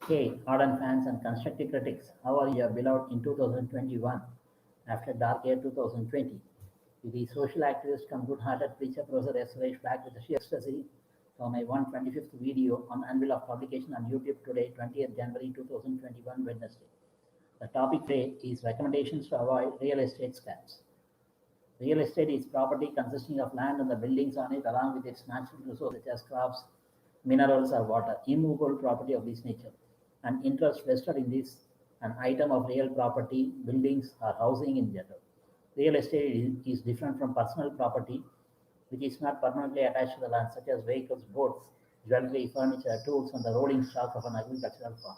Hey, ardent fans and constructive critics, how are you beloved in 2021 after dark year 2020? The social activist come good-hearted preacher Professor S. Suresh back with a sheer ecstasy for my 125th video on anvil of publication on YouTube today, 20th January 2021, Wednesday. The topic today is recommendations to avoid real estate scams. Real estate is property consisting of land and the buildings on it, along with its natural resources such as crops, minerals, or water, immovable property of this nature. And interest vested in this an item of real property, buildings, or housing in general. Real estate is different from personal property, which is not permanently attached to the land, such as vehicles, boats, jewelry, furniture, tools, and the rolling stock of an agricultural farm.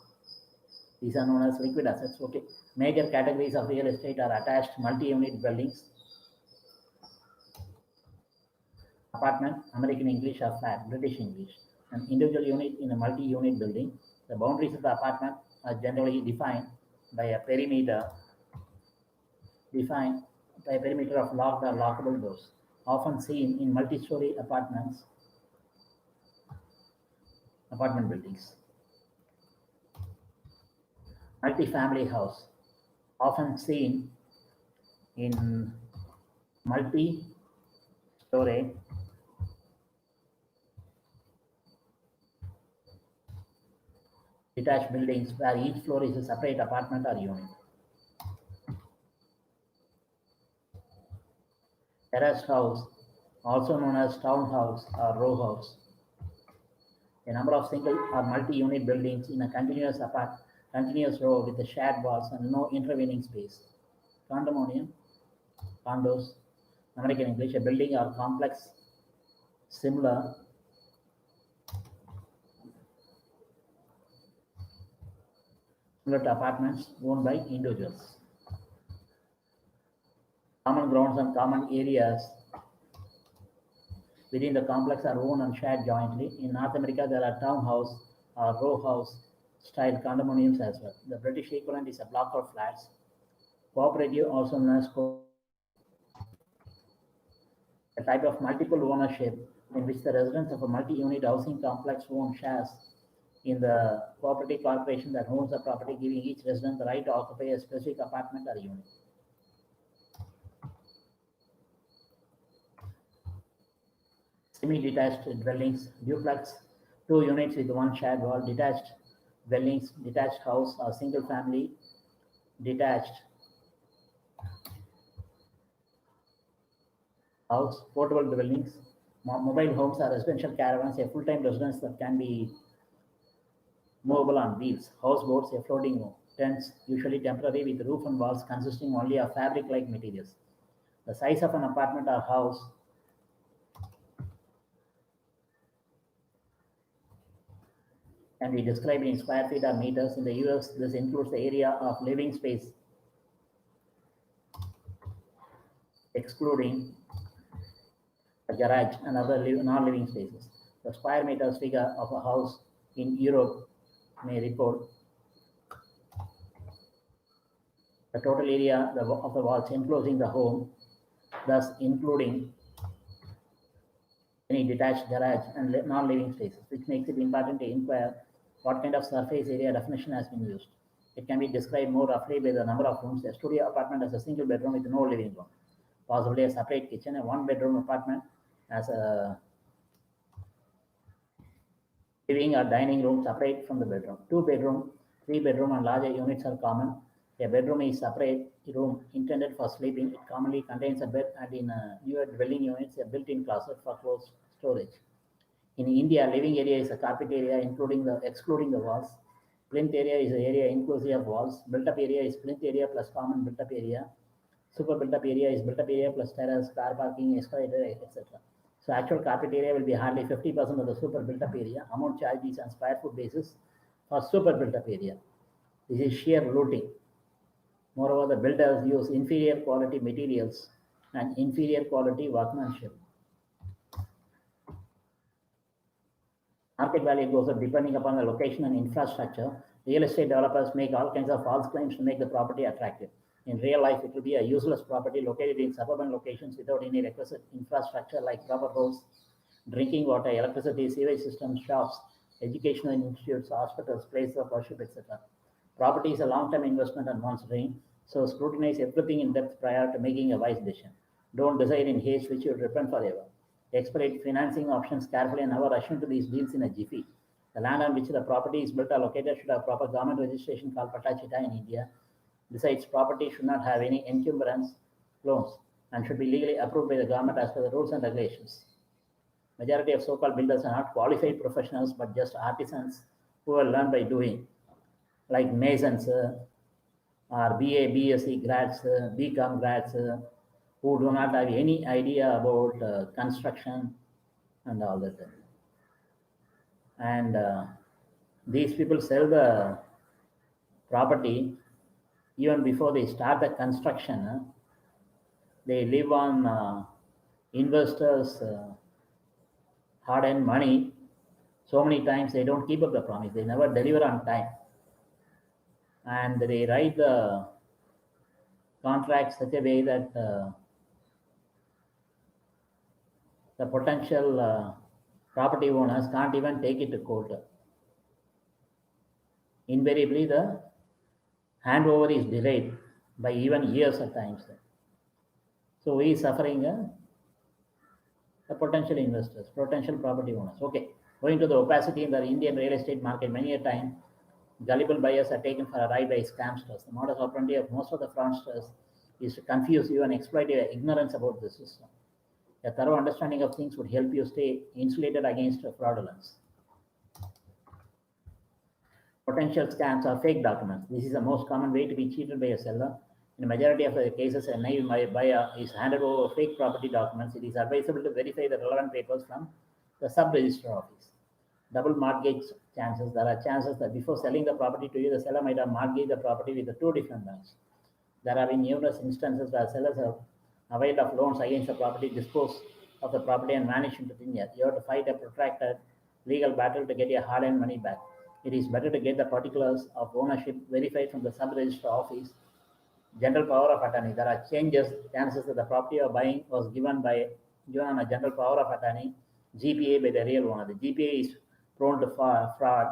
These are known as liquid assets. Okay. Major categories of real estate are attached multi-unit dwellings, apartment, American English or flat, British English, an individual unit in a multi-unit building. The boundaries of the apartment are generally by a perimeter defined by a perimeter of locked or lockable doors, often seen in multi-story apartment buildings. Multi-family house, often seen in multi-story detached buildings where each floor is a separate apartment or unit. Terrace house, also known as townhouse or row house, a number of single or multi-unit buildings in a continuous row with the shared walls and no intervening space. Condominium, condos, American English, a building or complex similar to apartments owned by individuals. Common grounds and common areas within the complex are owned and shared jointly. In North America, there are townhouse or row house style condominiums as well. The British equivalent is a block of flats. Cooperative, also known as a type of multiple ownership in which the residents of a multi-unit housing complex own shares in the cooperative corporation that owns the property, giving each resident the right to occupy a specific apartment or unit. Semi-detached dwellings, duplex, 2 units with one shared wall, detached dwellings, detached house or single family, detached house, portable dwellings, mobile homes are residential caravans, a full-time residence that can be movable on wheels, houseboats, a floating home, tents, usually temporary with roof and walls consisting only of fabric-like materials. The size of an apartment or house can be described in square feet or meters. In the US, this includes the area of living space, excluding a garage and other non-living spaces. The square meters figure of a house in Europe may report the total area of the walls enclosing the home, thus including any detached garage and non-living spaces, which makes it important to inquire what kind of surface area definition has been used. It can be described more roughly by the number of rooms. A studio apartment has a single bedroom with no living room, possibly a separate kitchen. A one-bedroom apartment has a living or dining room separate from the bedroom. 2-bedroom, 3-bedroom, and larger units are common. A bedroom is separate room intended for sleeping. It commonly contains a bed, and in newer dwelling units, a built-in closet for clothes storage. In India, living area is a carpet area excluding the walls. Plinth area is the area inclusive of walls. Built-up area is plinth area plus common built-up area. Super built-up area is built-up area plus terrace, car parking, escalator, etc. So actual carpet area will be hardly 50% of the super built-up area. Amount charged is on square foot basis for super built-up area. This is sheer looting. Moreover, the builders use inferior quality materials and inferior quality workmanship. Market value goes up depending upon the location and infrastructure. Real estate developers make all kinds of false claims to make the property attractive. In real life, it will be a useless property located in suburban locations without any requisite infrastructure like proper roads, drinking water, electricity, sewage systems, shops, educational institutes, hospitals, places of worship, etc. Property is a long-term investment and one's dream, so scrutinize everything in depth prior to making a wise decision. Don't decide in haste which you will repent forever. Explore financing options carefully and never rush into these deals in a jiffy. The land on which the property is built or located should have proper government registration called Patachita in India. Besides, property should not have any encumbrance loans and should be legally approved by the government as per the rules and regulations. Majority of so-called builders are not qualified professionals but just artisans who will learn by doing, like masons or BA, BSc grads, BCom grads who do not have any idea about construction and all that. And these people sell the property even before they start the construction. They live on investors' hard-earned money. So many times they don't keep up the promise. They never deliver on time. And they write the contract such a way that the potential property owners can't even take it to court. Invariably, the handover is delayed by even years at times. So we is suffering the potential investors, potential property owners. Okay, going to the opacity in the Indian real estate market, many a time gullible buyers are taken for a ride by scamsters. The modus operandi of most of the fraudsters is to confuse you and exploit your ignorance about the system. A thorough understanding of things would help you stay insulated against fraudulence. Potential scams are fake documents. This is the most common way to be cheated by a seller. In the majority of the cases, a naive buyer is handed over fake property documents. It is advisable to verify the relevant papers from the sub-register office. Double mortgage chances. There are chances that before selling the property to you, the seller might have mortgaged the property with the two different banks. There have been numerous instances where sellers have availed of loans against the property, disposed of the property, and vanished into thin air. You have to fight a protracted legal battle to get your hard-earned money back. It is better to get the particulars of ownership verified from the sub-register office. General power of attorney. There are chances that the property you are buying was given on a general power of attorney, GPA, by the real owner. The GPA is prone to fraud,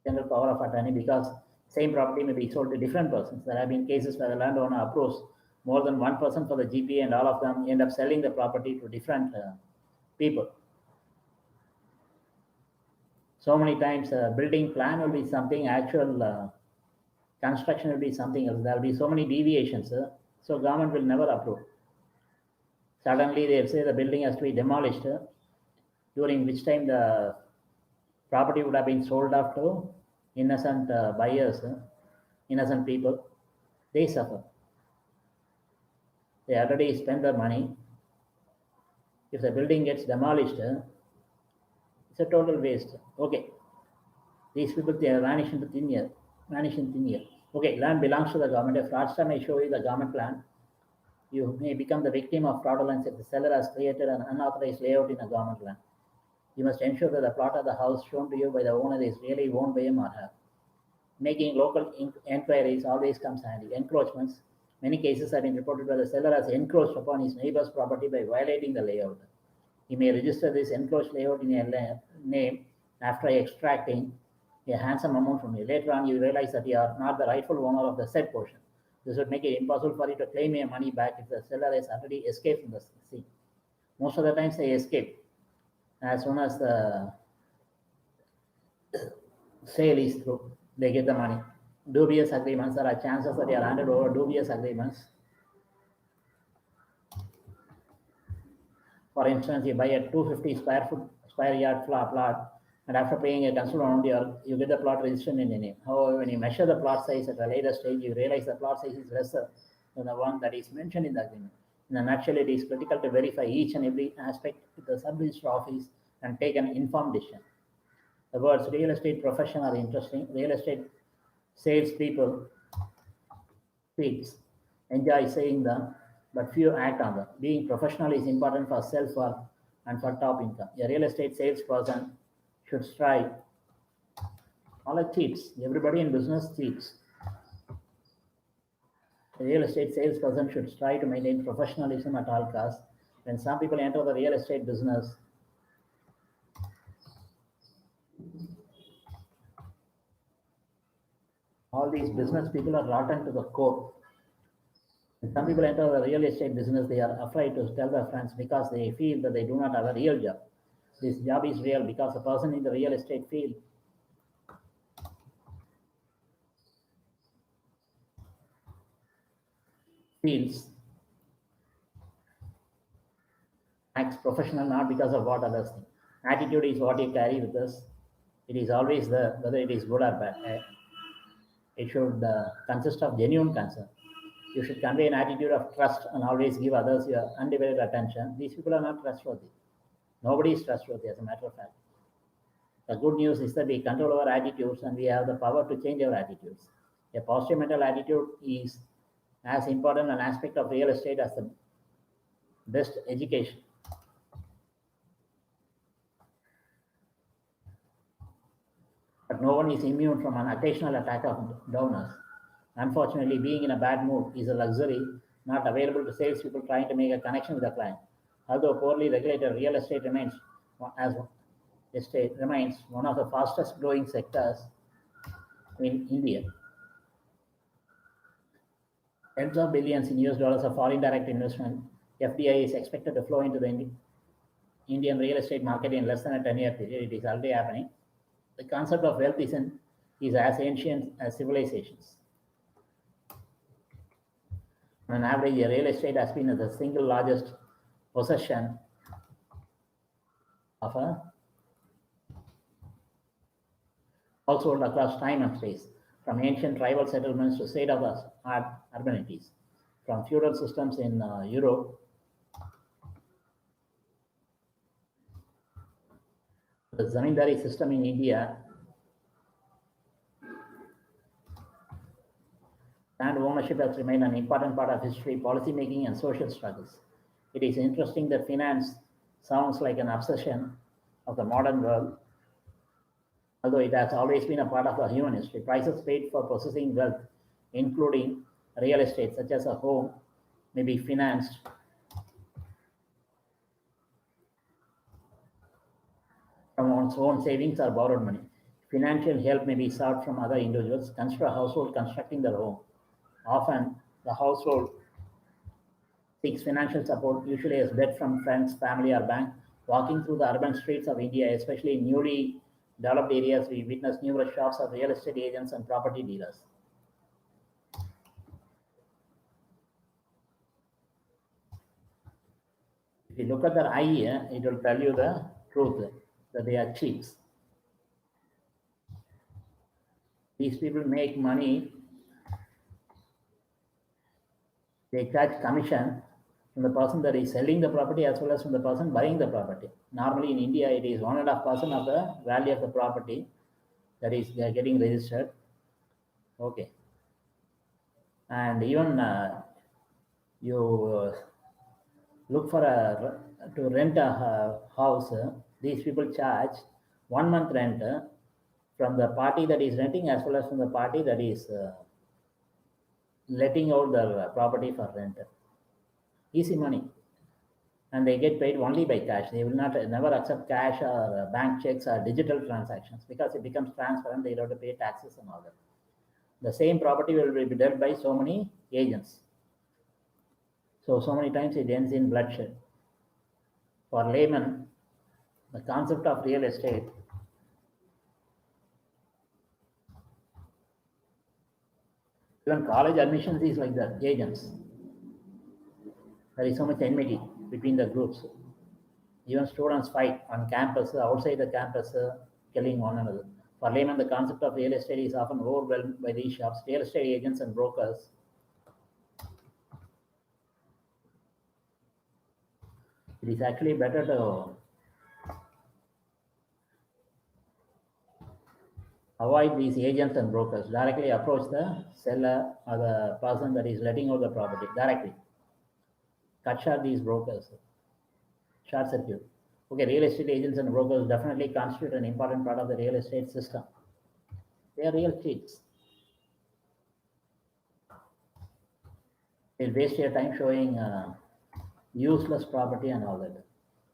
general power of attorney, because same property may be sold to different persons. There have been cases where the landowner approves more than one person for the GPA, and all of them end up selling the property to different people. So many times, building plan will be something, actual construction will be something else. There will be so many deviations, so government will never approve. Suddenly they say the building has to be demolished, during which time the property would have been sold off to innocent buyers, innocent people. They suffer. They already spend their money. If the building gets demolished, it's a total waste. Okay, these people, they vanish into thin air. Vanish in thin air. Okay, land belongs to the government. A fraudster may show you the government plan. You may become the victim of fraudulence if the seller has created an unauthorized layout in a government land. You must ensure that the plot of the house shown to you by the owner is really owned by him or her. Making local inquiries always comes handy. Encroachments. Many cases have been reported where the seller has encroached upon his neighbor's property by violating the layout. He may register this encroached layout in a name after extracting a handsome amount from you. Later on, you realize that you are not the rightful owner of the said portion. This would make it impossible for you to claim your money back if the seller has already escaped from the scene. Most of the times they escape as soon as the sale is through. They get the money. Dubious agreements. There are chances that they are handed over dubious agreements. For instance, you buy a 250 square yard plot, and after paying a considerable amount, you get the plot registered in your name. However, when you measure the plot size at a later stage, you realize the plot size is lesser than the one that is mentioned in the agreement. In a nutshell, it is critical to verify each and every aspect with the sub-register office and take an informed decision. The words real estate profession are interesting. Real estate salespeople enjoy saying them, but few act on them. Being professional is important for self-worth and for top income. A real estate salesperson should strive. All are cheats. Everybody in business cheats. A real estate salesperson should strive to maintain professionalism at all costs. When some people enter the real estate business, All these business people are rotten to the core. When some people enter the real estate business, they are afraid to tell their friends because they feel that they do not have a real job. This job is real because the person in the real estate field feels acts professional not because of what others think. Attitude is what you carry with us. It is always there, whether it is good or bad. It should consist of genuine concern. You should convey an attitude of trust and always give others your undivided attention. These people are not trustworthy. Nobody is trustworthy, as a matter of fact. The good news is that we control our attitudes and we have the power to change our attitudes. A positive mental attitude is as important an aspect of real estate as the best education. But no one is immune from an occasional attack of downers. Unfortunately, being in a bad mood is a luxury not available to salespeople trying to make a connection with a client. Although poorly regulated, real estate as estate remains one of the fastest growing sectors in India. Tens of billions in US dollars of foreign direct investment (FDI) is expected to flow into the Indian real estate market in less than a 10-year period. It is already happening. The concept of wealth is as ancient as civilizations. On average, real estate has been the single largest possession of a household across time and space, from ancient tribal settlements to state-of-the-art urbanities, from feudal systems in Europe to the zamindari system in India. Land ownership has remained an important part of history, policy making, and social struggles. It is interesting that finance sounds like an obsession of the modern world, although it has always been a part of our human history. Prices paid for possessing wealth, including real estate, such as a home, may be financed from one's own savings or borrowed money. Financial help may be sought from other individuals. Consider a household constructing their home. Often, the household seeks financial support, usually as debt from friends, family, or bank. Walking through the urban streets of India, especially in newly developed areas, we witness numerous shops of real estate agents and property dealers. If you look at their eye, it will tell you the truth that they are cheats. These people make money. They charge commission from the person that is selling the property as well as from the person buying the property. Normally in India, it is 1.5% of the value of the property that is getting registered. Okay. And even you look for to rent a house, these people charge 1 month rent from the party that is renting as well as from the party that is letting out their property for rent. Easy money. And they get paid only by cash. They will not never accept cash or bank checks or digital transactions because it becomes transparent. They don't have to pay taxes and all that. The same property will be dealt by so many agents. So many times it ends in bloodshed. For laymen, the concept of real estate even college admissions is like that, agents. There is so much enmity between the groups. Even students fight on campus, outside the campus, killing one another. For laymen, the concept of real estate is often overwhelmed by these shops, real estate agents and brokers. It is actually better to avoid these agents and brokers. Directly approach the seller or the person that is letting out the property directly. Cut short these brokers. Short circuit. Okay, real estate agents and brokers definitely constitute an important part of the real estate system. They are real cheats. They'll waste your time showing useless property and all that.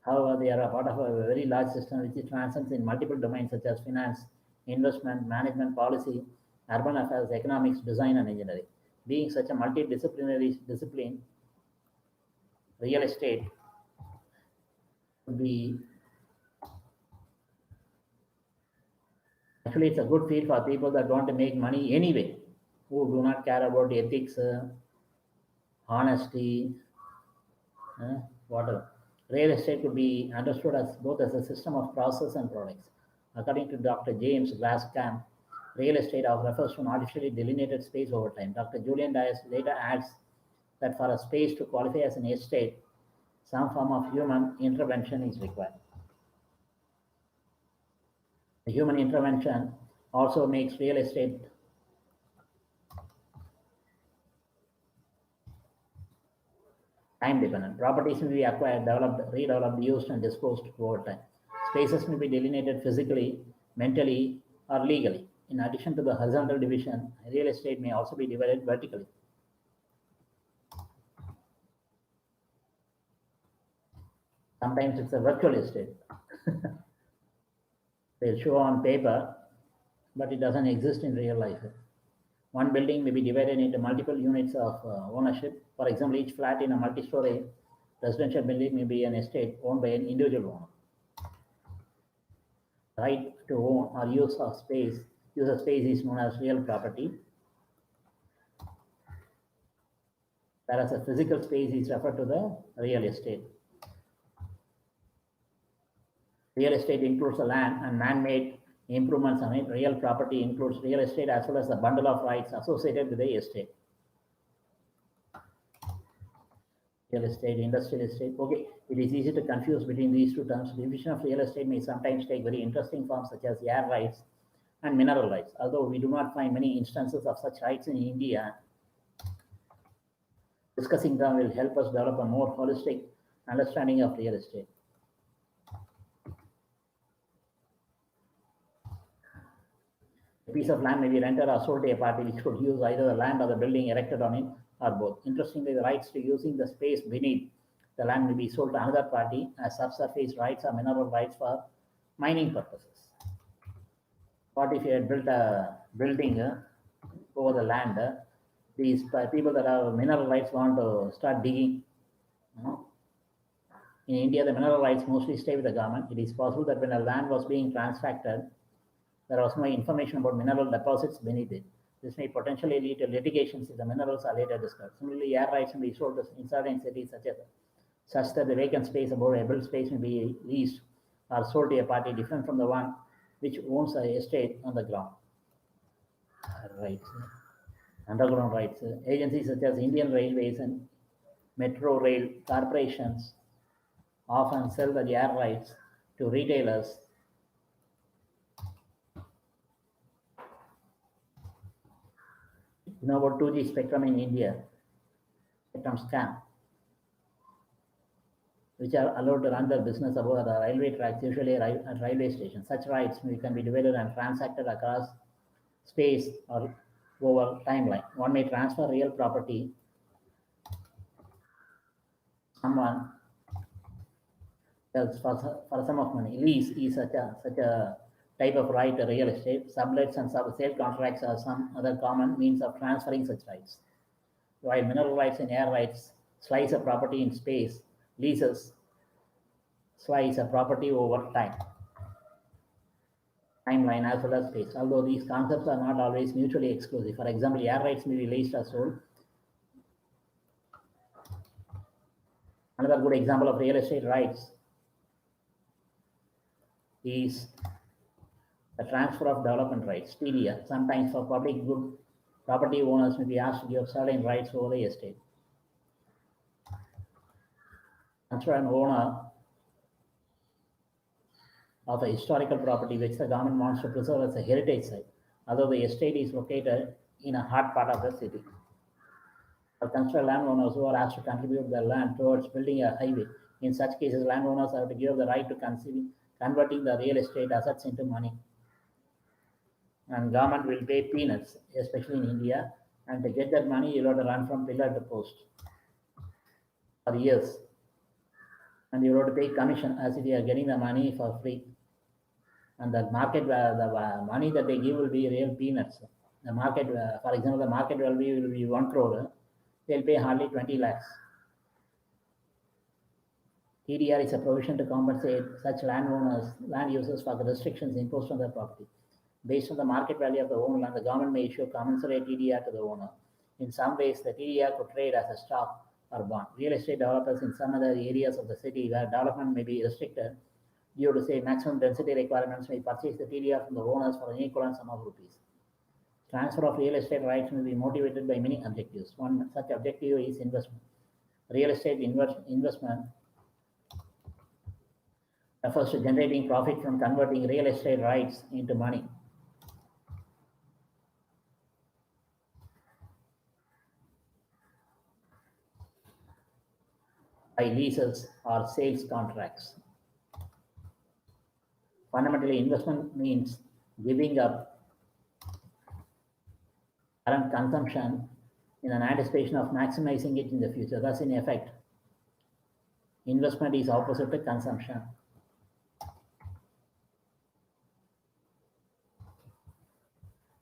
However, they are a part of a very large system which transcends in multiple domains such as finance, investment, management, policy, urban affairs, economics, design, and engineering. Being such a multidisciplinary discipline, real estate would be actually it's a good field for people that want to make money anyway, who do not care about ethics, honesty, whatever. Real estate could be understood as both as a system of process and products. According to Dr. James Glaskamp, real estate refers to an artificially delineated space over time. Dr. Julian Dias later adds that for a space to qualify as an estate, some form of human intervention is required. The human intervention also makes real estate time dependent. Properties may be acquired, developed, redeveloped, used, and disposed over time. Spaces may be delineated physically, mentally, or legally. In addition to the horizontal division, real estate may also be divided vertically. Sometimes it's a virtual estate. They'll show on paper, but it doesn't exist in real life. One building may be divided into multiple units of ownership. For example, each flat in a multi-story residential building may be an estate owned by an individual owner. Right to own or use of space is known as real property, whereas a physical space is referred to the real estate. Real estate includes the land and man-made improvements on it. Real property includes real estate as well as the bundle of rights associated with the estate. Real estate, industrial estate. Okay, it is easy to confuse between these two terms. The division of real estate may sometimes take very interesting forms such as air rights and mineral rights. Although we do not find many instances of such rights in India, discussing them will help us develop a more holistic understanding of real estate. A piece of land may be rented or sold to a party which could use either the land or the building erected on it or both. Interestingly, the rights to using the space beneath the land may be sold to another party as subsurface rights or mineral rights for mining purposes. What if you had built a building over the land? These people that have mineral rights want to start digging. In India, the mineral rights mostly stay with the government. It is possible that when a land was being transacted, there was no information about mineral deposits beneath it. This may potentially lead to litigations if the minerals are later discovered. Similarly, air rights may be sold in certain cities such that the vacant space above a built space may be leased or sold to a party different from the one which owns the estate on the ground. Rights. Underground rights. Agencies such as Indian Railways and Metro Rail corporations often sell the air rights to retailers about 2G spectrum in India, spectrum scam, which are allowed to run their business above the railway tracks, usually at railway stations. Such rights can be divided and transacted across space or over timeline. One may transfer real property to someone else for a sum of money. Lease is such a type of right to real estate. Sublets and sale contracts are some other common means of transferring such rights. While mineral rights and air rights slice a property in space, leases slice a property over timeline as well as space. Although these concepts are not always mutually exclusive. For example, air rights may be leased or sold. Another good example of real estate rights is the transfer of development rights, TDR. Sometimes for public good, property owners may be asked to give certain rights over the estate. Consider an owner of a historical property which the government wants to preserve as a heritage site, although the estate is located in a hard part of the city. For consider landowners who are asked to contribute their land towards building a highway. In such cases, landowners have to give the right to converting the real estate assets into money. And government will pay peanuts, especially in India. And to get that money, you'll have to run from pillar to post for years. And you have to pay commission as if you are getting the money for free. And the market, the money that they give will be real peanuts. The market, for example, the market value will be 1 crore, they'll pay hardly 20 lakhs. TDR is a provision to compensate such land users for the restrictions imposed on their property. Based on the market value of the owned land, the government may issue commensurate TDR to the owner. In some ways, the TDR could trade as a stock or bond. Real estate developers in some other areas of the city where development may be restricted due to, say, maximum density requirements may purchase the TDR from the owners for an equivalent sum of rupees. Transfer of real estate rights may be motivated by many objectives. One such objective is investment. Real estate investment refers to generating profit from converting real estate rights into money. By leases or sales contracts. Fundamentally, investment means giving up current consumption in an anticipation of maximizing it in the future. Thus, in effect, investment is opposite to consumption.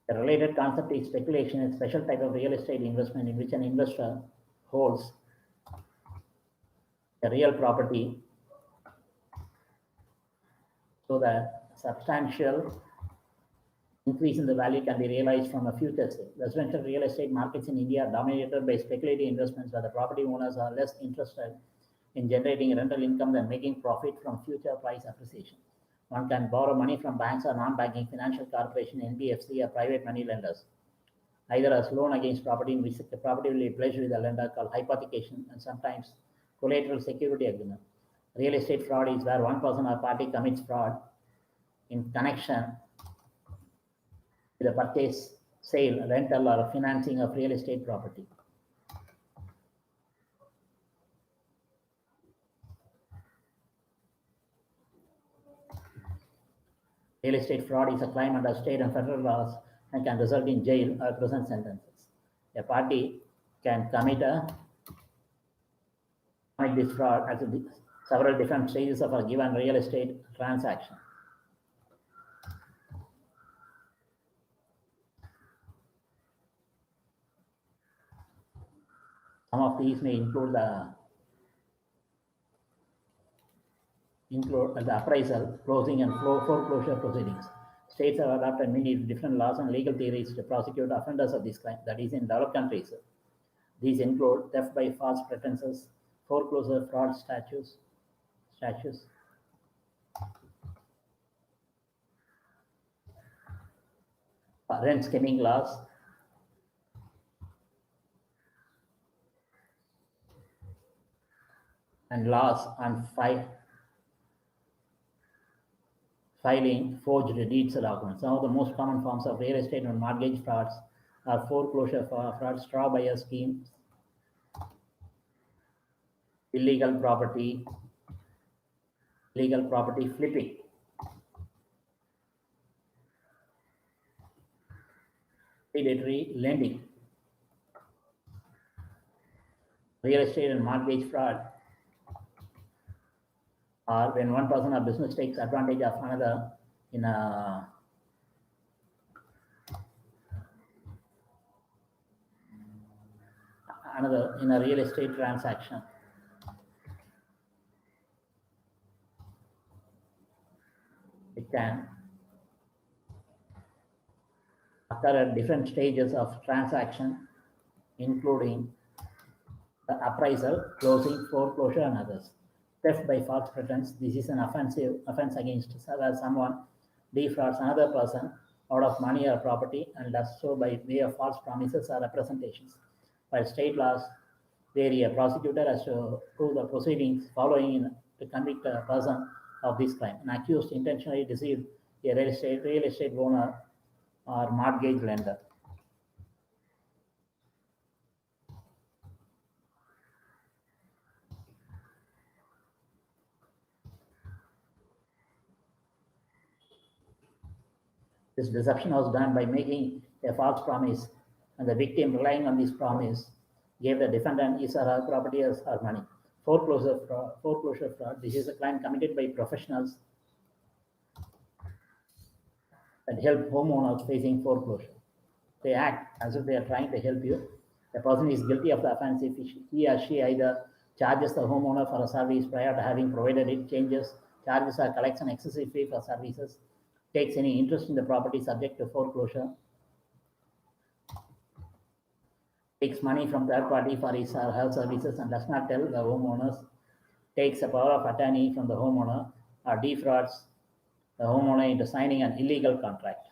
A related concept is speculation, a special type of real estate investment in which an investor holds a real property so that substantial increase in the value can be realized from a future sale. Residential real estate markets in India are dominated by speculative investments where the property owners are less interested in generating rental income than making profit from future price appreciation. One can borrow money from banks or non-banking financial corporation, NBFC, or private money lenders, either as loan against property in which the property will be pledged with a lender called hypothecation and sometimes collateral security agreement. Real estate fraud is where one person or party commits fraud in connection with the purchase, sale, rental, or financing of real estate property. Real estate fraud is a crime under state and federal laws and can result in jail or prison sentences. A party can commit this fraud at several different stages of a given real estate transaction. Some of these may include the appraisal, closing, and foreclosure proceedings. States have adopted many different laws and legal theories to prosecute offenders of this crime, that is, in developed countries. These include theft by false pretenses, foreclosure fraud statutes, rent skimming laws, and laws on filing forged deeds documents. Some of the most common forms of real estate and mortgage frauds are foreclosure fraud, straw buyer schemes, illegal property flipping, predatory lending. Real estate and mortgage fraud are when one person or business takes advantage of another in a real estate transaction. It can occur at different stages of transaction, including the appraisal, closing, foreclosure, and others. Theft by false pretense. This is an offense against someone defrauds another person out of money or property and does so by way of false promises or representations. While state laws vary, a prosecutor has to prove the proceedings following to convict a person of this crime. An accused intentionally deceived a real estate owner or mortgage lender. This deception was done by making a false promise, and the victim, relying on this promise, gave the defendant his or her property or money. Foreclosure fraud. This is a crime committed by professionals that help homeowners facing foreclosure. they act as if they are trying to help you. The person is guilty of the offense if he or she either charges the homeowner for a service prior to having provided it, changes, charges or collects an excessive fee for services, takes any interest in the property subject to foreclosure, takes money from third party for his or her services and does not tell the homeowners, takes a power of attorney from the homeowner, or defrauds the homeowner into signing an illegal contract.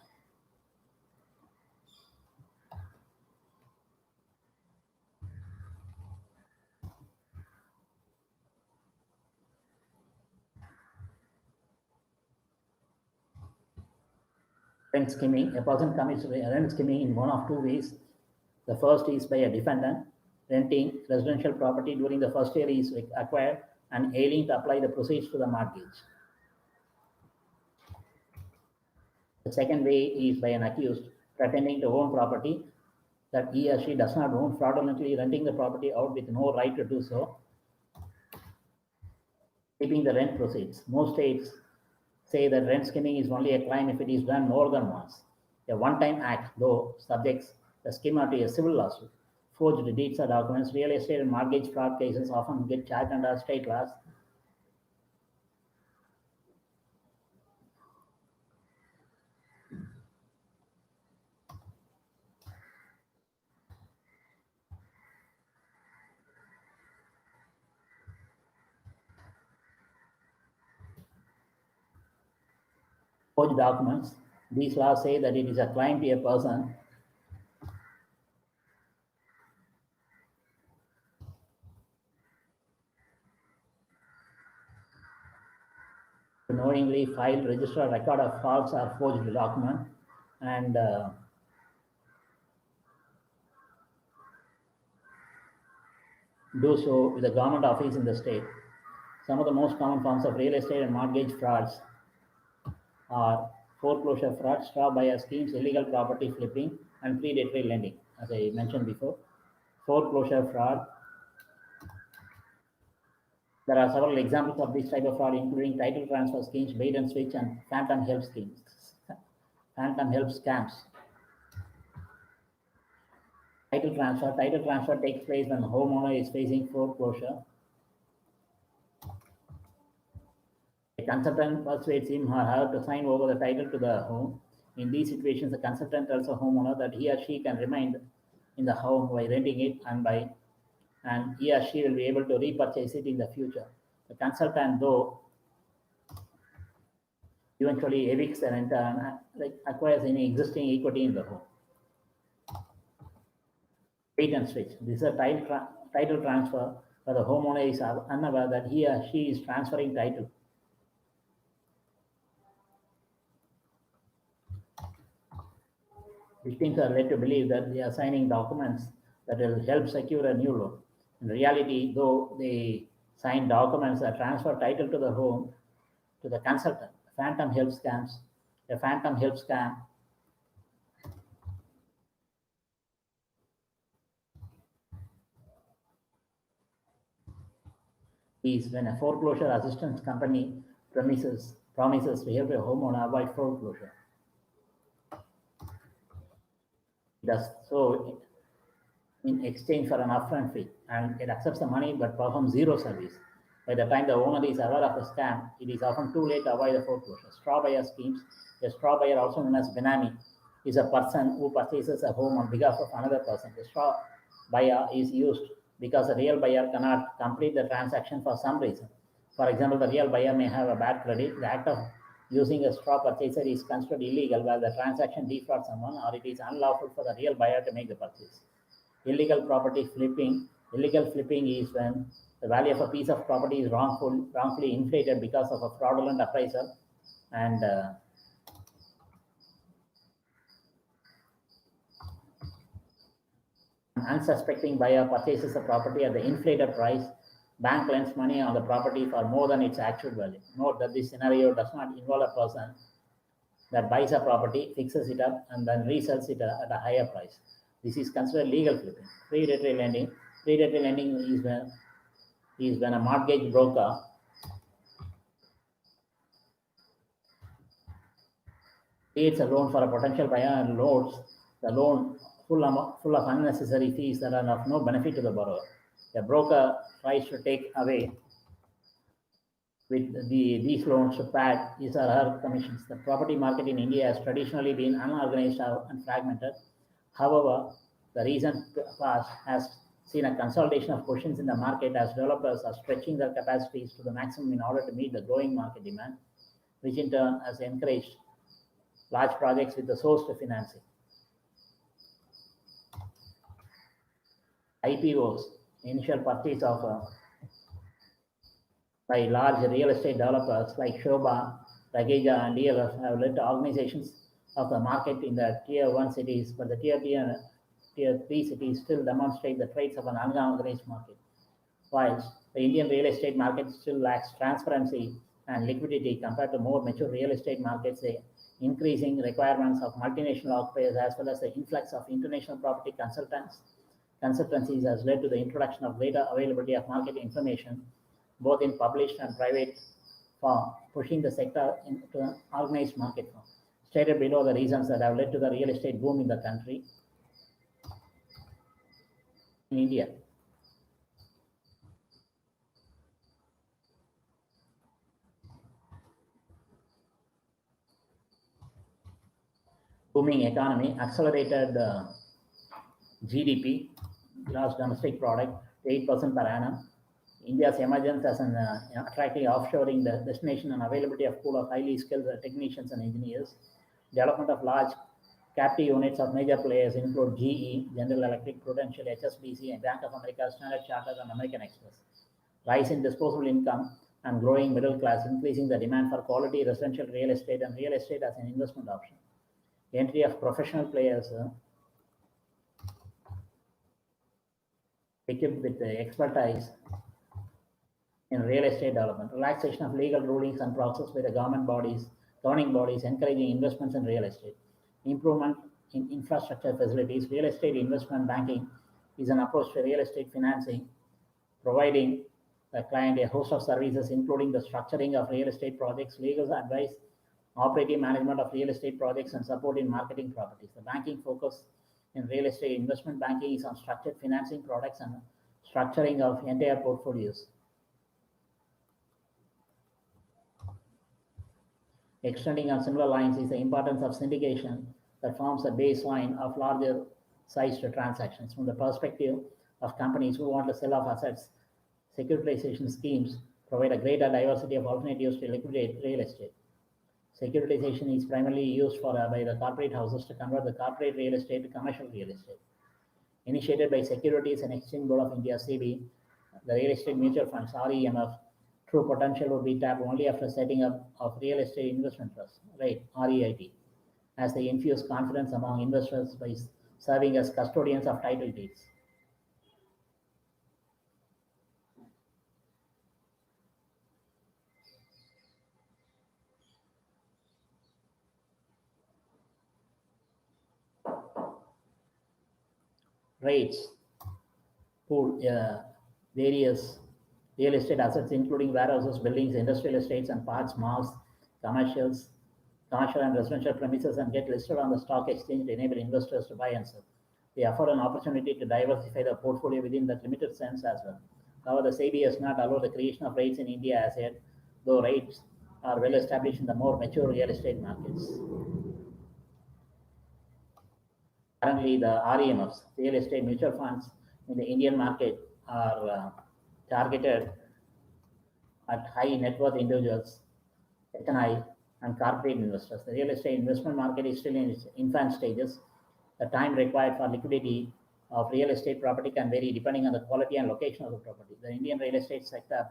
Rent skimming. A person commits rent skimming in one of two ways. The first is by a defendant renting residential property during the first year is acquired and ailing to apply the proceeds to the mortgage. The second way is by an accused pretending to own property that he or she does not own, fraudulently renting the property out with no right to do so, keeping the rent proceeds. Most states say that rent skimming is only a crime if it is done more than once. A one-time act, though, subjects the skimmer to a civil lawsuit. Forged deeds or documents, real estate and mortgage fraud cases often get charged under state laws. Forged documents. These laws say that it is a crime to a person to knowingly file, register, a record of false or forged document and do so with a government office in the state. Some of the most common forms of real estate and mortgage frauds are foreclosure fraud, straw buyer schemes, illegal property flipping, and predatory lending, as I mentioned before. Foreclosure fraud. There are several examples of this type of fraud, including title transfer schemes, bait and switch, and phantom help schemes, phantom help scams. Title transfer. Title transfer takes place when the homeowner is facing foreclosure. A consultant persuades him or her to sign over the title to the home. In these situations, the consultant tells the homeowner that he or she can remain in the home by renting it and he or she will be able to repurchase it in the future. The consultant, though, eventually evicts the renter and acquires any existing equity in the home. Bait and switch. This is a title transfer where the homeowner is unaware that he or she is transferring title. Victims are led to believe that they are signing documents that will help secure a new loan. In reality, though, they sign documents that transfer title to the home to the consultant. Phantom help scams. A phantom help scam is when a foreclosure assistance company promises to help a homeowner avoid foreclosure. It does so in exchange for an upfront fee, and it accepts the money but performs zero service. By the time the owner is aware of the scam, it is often too late to avoid the foreclosure. Straw buyer schemes. A straw buyer, also known as benami, is a person who purchases a home on behalf of another person. The straw buyer is used because the real buyer cannot complete the transaction for some reason. For example, the real buyer may have a bad credit. The act of using a straw purchaser is considered illegal while the transaction defrauds someone, or it is unlawful for the real buyer to make the purchase. Illegal property flipping. Illegal flipping is when the value of a piece of property is wrongfully inflated because of a fraudulent appraisal, and an unsuspecting buyer purchases the property at the inflated price. Bank lends money on the property for more than its actual value. Note that this scenario does not involve a person that buys a property, fixes it up, and then resells it at a higher price. This is considered legal flipping. Predatory lending. Predatory lending is when a mortgage broker creates a loan for a potential buyer and loads The loan full of unnecessary fees that are of no benefit to the borrower. A broker tries to take away with these loans to pad his or her commissions. The property market in India has traditionally been unorganized and fragmented. However, the recent past has seen a consolidation of positions in the market as developers are stretching their capacities to the maximum in order to meet the growing market demand, which in turn has encouraged large projects with the source to financing. IPOs, initial purchase of by large real estate developers like Shobha, Rageja, and DLF have led to organizations of the market in the tier 1 cities, but the tier 2 and tier 3 cities still demonstrate the traits of an unorganized market. Whilst the Indian real estate market still lacks transparency and liquidity compared to more mature real estate markets, the increasing requirements of multinational occupiers as well as the influx of international property consultancies has led to the introduction of greater availability of market information, both in published and private form, pushing the sector into an organized market form. Stated below the reasons that have led to the real estate boom in the country. In India, booming economy, accelerated GDP, gross domestic product, 8% per annum. India's emergence as an attractive offshoring destination and availability of pool of highly skilled technicians and engineers. Development of large captive units of major players include GE, General Electric, Prudential, HSBC, and Bank of America, Standard Chartered, and American Express. Rise in disposable income and growing middle class, increasing the demand for quality residential real estate and real estate as an investment option. Entry of professional players equipped with expertise in real estate development, relaxation of legal rulings and process by the governing bodies encouraging investments in real estate, improvement in infrastructure facilities. Real estate investment banking is an approach to real estate financing, providing the client a host of services including the structuring of real estate projects, legal advice, operating management of real estate projects, and support in marketing properties. The banking focus in real estate investment banking is on structured financing products and structuring of entire portfolios. Extending on similar lines is the importance of syndication that forms a baseline of larger sized transactions. From the perspective of companies who want to sell off assets, securitization schemes provide a greater diversity of alternatives to liquidate real estate. Securitization is primarily used by the corporate houses to convert the corporate real estate to commercial real estate. Initiated by Securities and Exchange Board of India (SEBI), the real estate mutual funds (REMF) true potential would be tapped only after setting up of real estate investment trust, REIT, as they infuse confidence among investors by serving as custodians of title deeds. REITs pool various real estate assets including warehouses, buildings, industrial estates and parks, malls, commercial and residential premises, and get listed on the stock exchange to enable investors to buy and sell. They afford an opportunity to diversify the portfolio within that limited sense as well. However, the SEBI has not allowed the creation of REITs in India as yet, though REITs are well established in the more mature real estate markets. Currently, the REMFs, real estate mutual funds in the Indian market, are targeted at high net worth individuals, HNI, and corporate investors. The real estate investment market is still in its infant stages. The time required for liquidity of real estate property can vary depending on the quality and location of the property. The Indian real estate sector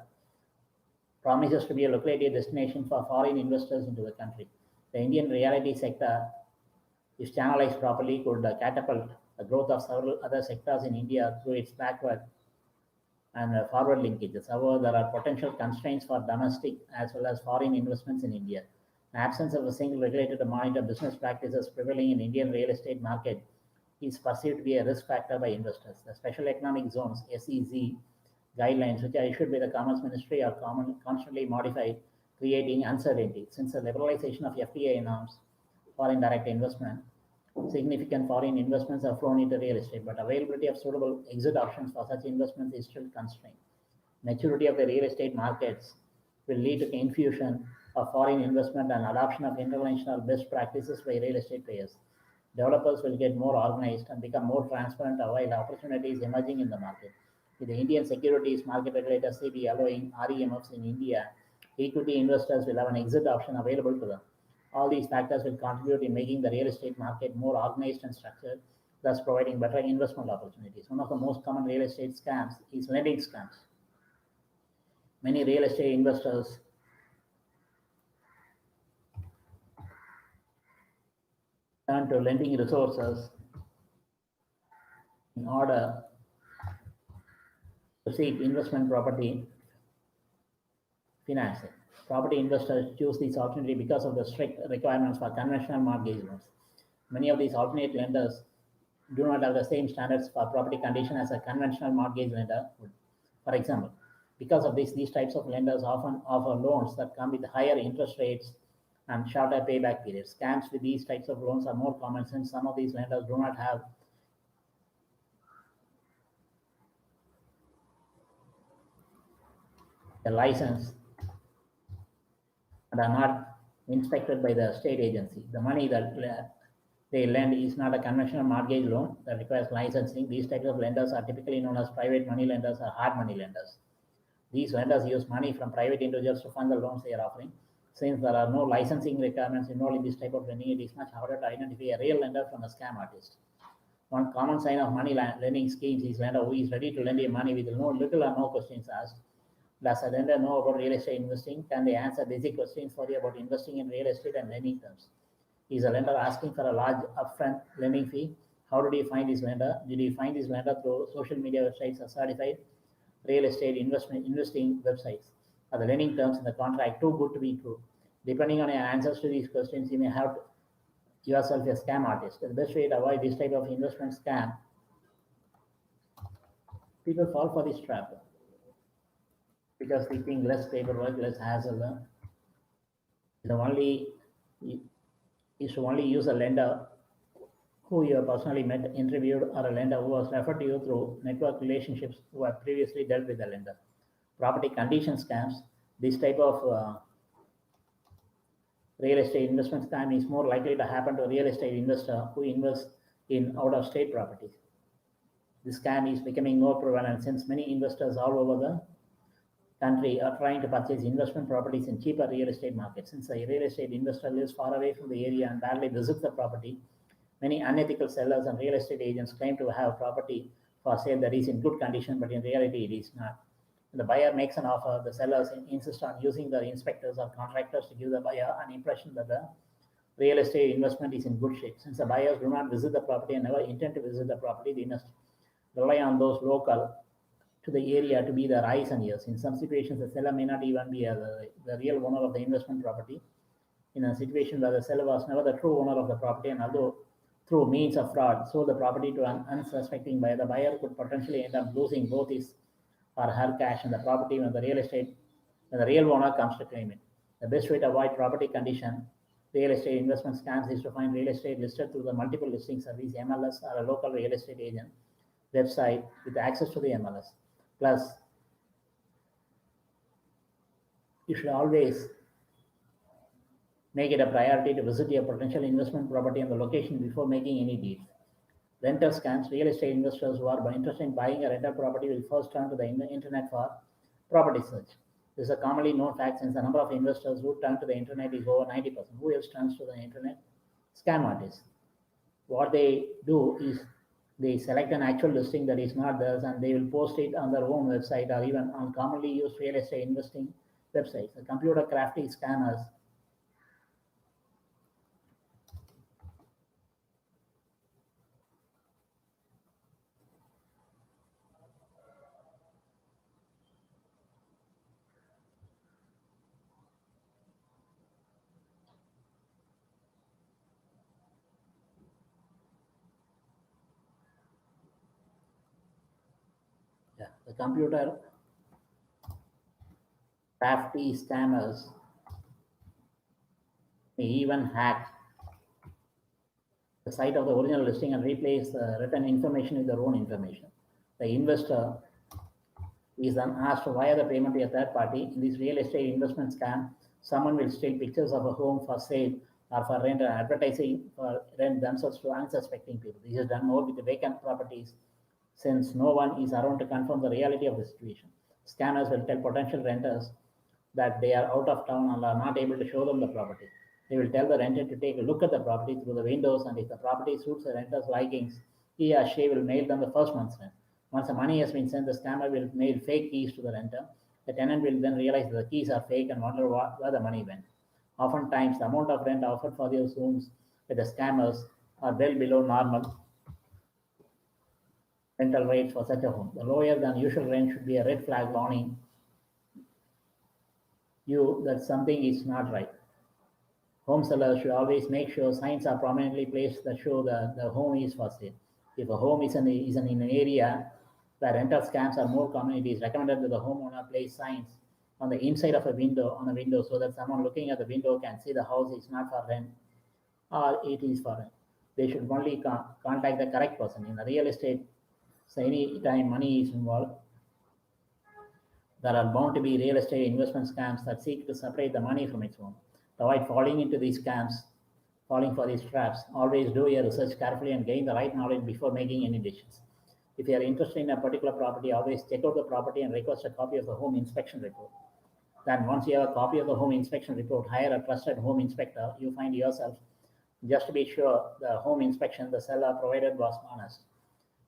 promises to be a lucrative destination for foreign investors into the country. The Indian realty sector, if channelized properly, could catapult the growth of several other sectors in India through its backward and forward linkages. However, there are potential constraints for domestic as well as foreign investments in India. The absence of a single regulator to monitor business practices prevailing in Indian real estate market is perceived to be a risk factor by investors. The Special Economic Zones (SEZ) guidelines, which are issued by the Commerce Ministry, are constantly modified, creating uncertainty. Since the liberalization of FDI norms, foreign direct investment, Significant foreign investments have flown into real estate, but availability of suitable exit options for such investments is still constrained. Maturity of the real estate markets will lead to infusion of foreign investment and adoption of international best practices by real estate players. Developers will get more organized and become more transparent while opportunities emerging in the market. With the Indian Securities Market Regulator SEBI allowing REMFs in India, equity investors will have an exit option available to them. All these factors will contribute in making the real estate market more organized and structured, thus providing better investment opportunities. One of the most common real estate scams is lending scams. Many real estate investors turn to lending resources in order to seek investment property financing. Property investors choose this opportunity because of the strict requirements for conventional mortgage loans. Many of these alternate lenders do not have the same standards for property condition as a conventional mortgage lender would. For example, because of this, these types of lenders often offer loans that come with higher interest rates and shorter payback periods. Scams with these types of loans are more common since some of these lenders do not have a license and are not inspected by the state agency. The money that they lend is not a conventional mortgage loan that requires licensing. These types of lenders are typically known as private money lenders or hard money lenders. These lenders use money from private individuals to fund the loans they are offering. Since there are no licensing requirements involved in this type of lending, it is much harder to identify a real lender from a scam artist. One common sign of money lending schemes is lender who is ready to lend you money with little or no questions asked. Does a lender know about real estate investing? Can they answer basic questions for you about investing in real estate and lending terms? Is a lender asking for a large upfront lending fee? How did you find this lender? Did you find this lender through social media websites or certified real estate investing websites? Are the lending terms in the contract too good to be true? Depending on your answers to these questions, you may have yourself a scam artist. The best way to avoid this type of investment scam, people fall for this trap because they think less paperwork, less hassle. The only is to only use a lender who you have personally met, interviewed, or a lender who was referred to you through network relationships who have previously dealt with the lender. Property condition scams. This type of real estate investment scam is more likely to happen to a real estate investor who invests in out-of-state properties. This scam is becoming more prevalent since many investors all over the country are trying to purchase investment properties in cheaper real estate markets. Since a real estate investor lives far away from the area and barely visits the property, many unethical sellers and real estate agents claim to have property for sale that is in good condition, but in reality it is not. When the buyer makes an offer, the sellers insist on using their inspectors or contractors to give the buyer an impression that the real estate investment is in good shape. Since the buyers do not visit the property and never intend to visit the property, they must rely on those local to the area to be their eyes and ears. In some situations, the seller may not even be the real owner of the investment property. In a situation where the seller was never the true owner of the property, and although through means of fraud sold the property to an unsuspecting buyer, the buyer could potentially end up losing both his or her cash and the property when the real owner comes to claim it. The best way to avoid property condition real estate investment scams is to find real estate listed through the multiple listing service MLS or a local real estate agent website with access to the MLS. Plus, you should always make it a priority to visit your potential investment property and the location before making any deals. Rental scams. Real estate investors who are interested in buying a rental property will first turn to the internet for property search. This is a commonly known fact since the number of investors who turn to the internet is over 90%. Who else turns to the internet? Scam artists. What they do is they select an actual listing that is not theirs and they will post it on their own website or even on commonly used real estate investing websites. The computer crafty scammers the computer crafty scammers may even hack the site of the original listing and replace the written information with their own information. The investor is then asked via the payment to a third party. In this real estate investment scam, someone will steal pictures of a home for sale or for rent and advertising for rent themselves to unsuspecting people. This is done more with the vacant properties since no one is around to confirm the reality of the situation. Scammers will tell potential renters that they are out of town and are not able to show them the property. They will tell the renter to take a look at the property through the windows, and if the property suits the renter's likings, he or she will mail them the first month's rent. Once the money has been sent, the scammer will mail fake keys to the renter. The tenant will then realize that the keys are fake and wonder where the money went. Oftentimes, the amount of rent offered for those rooms with the scammers are well below normal rental rates for such a home. The lower than usual rent should be a red flag warning you that something is not right. Home sellers should always make sure signs are prominently placed that show the home is for sale. If a home is in an area where rental scams are more common, it is recommended that the homeowner place signs on the inside of a window so that someone looking at the window can see the house is not for rent or it is for rent. They should only contact the correct person. In the real estate, so any time money is involved, there are bound to be real estate investment scams that seek to separate the money from its owner. To avoid falling into these scams, falling for these traps, always do your research carefully and gain the right knowledge before making any decisions. If you are interested in a particular property, always check out the property and request a copy of the home inspection report. Then once you have a copy of the home inspection report, hire a trusted home inspector you find yourself just to be sure the home inspection the seller provided was honest.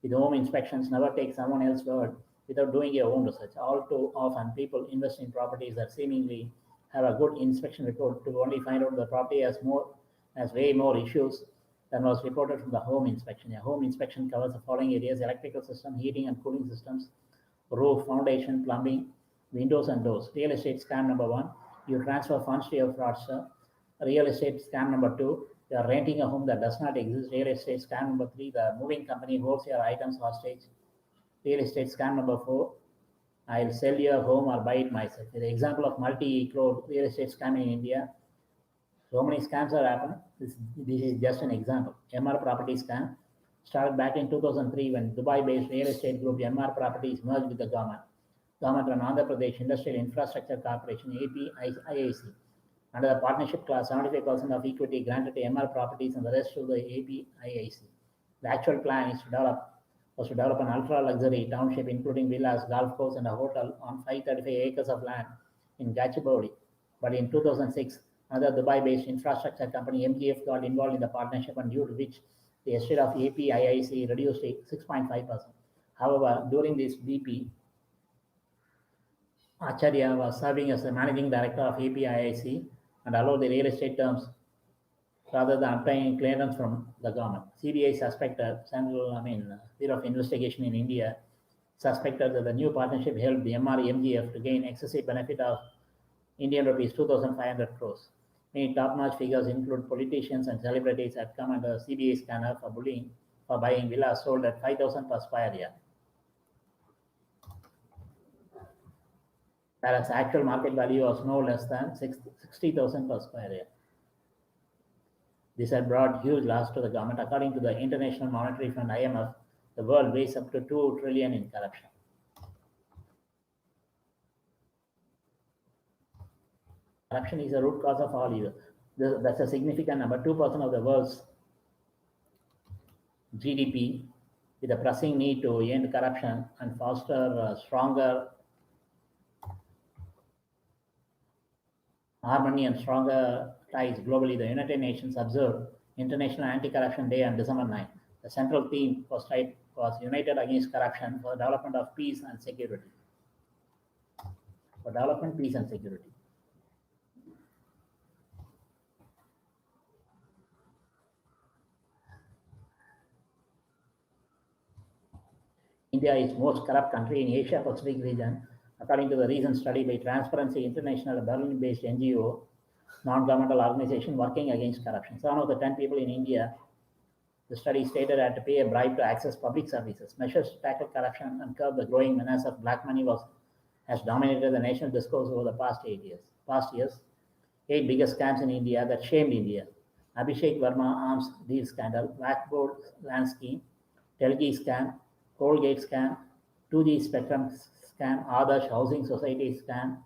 With home inspections, never take someone else's word without doing your own research. All too often, people invest in properties that seemingly have a good inspection report to only find out the property has way more issues than was reported from the home inspection. A home inspection covers the following areas: electrical system, heating and cooling systems, roof, foundation, plumbing, windows and doors. Real estate scam number one, you transfer funds to your fraudster. Real estate scam number two, you are renting a home that does not exist. Real estate scam number three, the moving company holds your items hostage. Real estate scam number four, I'll sell your home or buy it myself. The example of multi-crore real estate scam in India. So many scams are happening. This is just an example. MR Property scam started back in 2003 when Dubai-based real estate group MR Properties merged with the government. Government run Andhra Pradesh Industrial Infrastructure Corporation (APIIC). Under the partnership clause, 75% of equity granted to MR Properties and the rest to the APIIC. The actual plan was to develop an ultra-luxury township including villas, golf course, and a hotel on 535 acres of land in Gachibowli. But in 2006, another Dubai-based infrastructure company, MGF, got involved in the partnership, and due to which the estate of APIIC reduced to 6.5%. However, during this BP, Acharya was serving as the managing director of APIIC and allowed the real estate terms rather than obtaining clearance from the government. CBI suspected, Bureau of Investigation in India, suspected that the new partnership helped the MRMGF to gain excessive benefit of Indian rupees 2,500 crores. Many top-notch figures include politicians and celebrities had come under CBI scanner for buying villas sold at 5,000 per square yard. Whereas actual market value was no less than 60,000 per square yard. This had brought huge loss to the government. According to the International Monetary Fund (IMF), the world weighs up to 2 trillion in corruption. Corruption is the root cause of all evil. That's a significant number. 2% of the world's GDP, with a pressing need to end corruption and foster stronger harmony and stronger ties globally. The United Nations observed International Anti-Corruption Day on December 9. The central theme was United Against Corruption for the Development of Peace and Security. For development, peace and security. India is most corrupt country in Asia Pacific region, according to the recent study by Transparency International, a Berlin-based NGO, non-governmental organization working against corruption. 7 of the 10 people in India, the study stated, had to pay a bribe to access public services. Measures to tackle corruption and curb the growing menace of black money has dominated the national discourse over the past 8 years. 8 biggest scams in India that shamed India. Abhishek Verma arms deal scandal, Blackboard land scheme, Telgi scam, Colgate scam, 2G Spectrum scam, Adarsh Housing Society scam,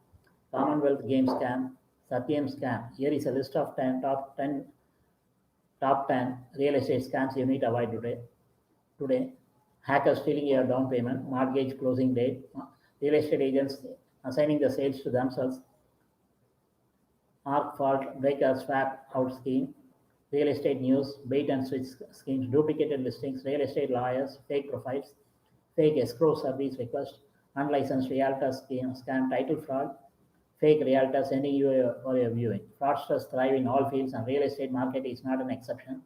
Commonwealth Games scam, Satyam scam. Here is a list of 10 top 10 real estate scams you need to avoid today. Hackers stealing your down payment, mortgage closing date, real estate agents assigning the sales to themselves, ARC fault breaker swap out scheme, real estate news, bait and switch schemes, duplicated listings, real estate lawyers, fake profiles, fake escrow service request, unlicensed realtor scam, title fraud, fake realtor sending you for your viewing. Fraudsters thrive in all fields, and real estate market is not an exception.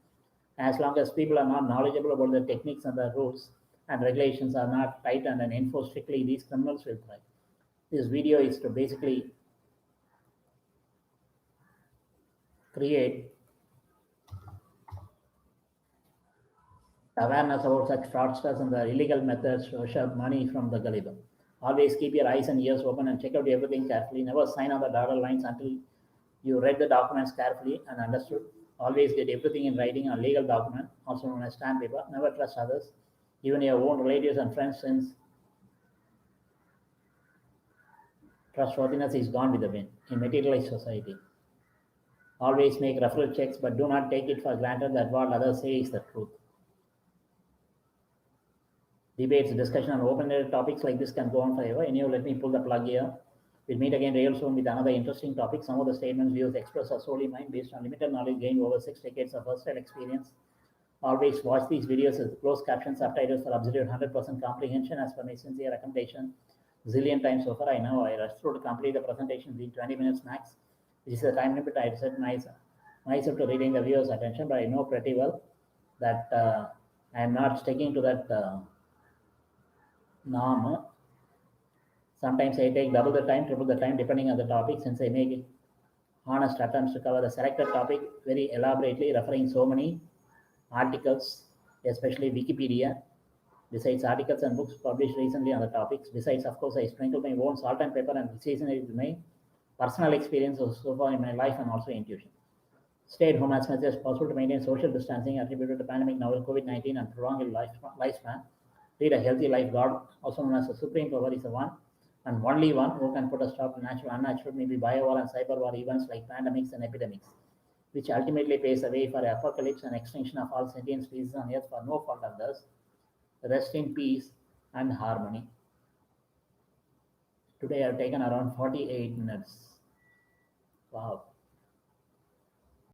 As long as people are not knowledgeable about the techniques and the rules and regulations are not tightened and enforced strictly, these criminals will thrive. This video is to basically create awareness about such fraudsters and the illegal methods to shove money from the gullible. Always keep your eyes and ears open and check out everything carefully. Never sign on the dotted lines until you read the documents carefully and understood. Always get everything in writing on legal document, also known as stamp paper. Never trust others, even your own relatives and friends, since trustworthiness is gone with the wind in materialized society. Always make referral checks, but do not take it for granted that what others say is the truth. Debates, discussion on open-ended topics like this can go on forever. Anyhow, let me pull the plug here. We'll meet again real soon with another interesting topic. Some of the statements, views expressed are solely mine based on limited knowledge gained over 6 decades of first-hand experience. Always watch these videos with closed caption subtitles for absolute 100% comprehension as per my sincere recommendation. Zillion times so far, I know I rushed through to complete the presentation within 20 minutes max, which is the time limit I set myself to reading the viewer's attention, but I know pretty well that I am not sticking to that norm. Sometimes I take double the time, triple the time, depending on the topic, since I make honest attempts to cover the selected topic very elaborately, referring so many articles, especially Wikipedia, besides articles and books published recently on the topics. Besides, of course, I sprinkle my own salt and pepper and season it with my personal experiences so far in my life and also intuition. Stay at home as much as possible to maintain social distancing attributed to pandemic novel COVID-19 and prolonged lifespan. Lead a healthy life. God, also known as the supreme power, is the one and only one who can put a stop to natural, unnatural, maybe bio-war and cyber-war events like pandemics and epidemics, which ultimately paves the way for apocalypse and extinction of all sentient species on earth for no fault of theirs. Rest in peace and harmony. Today I have taken around 48 minutes. Wow.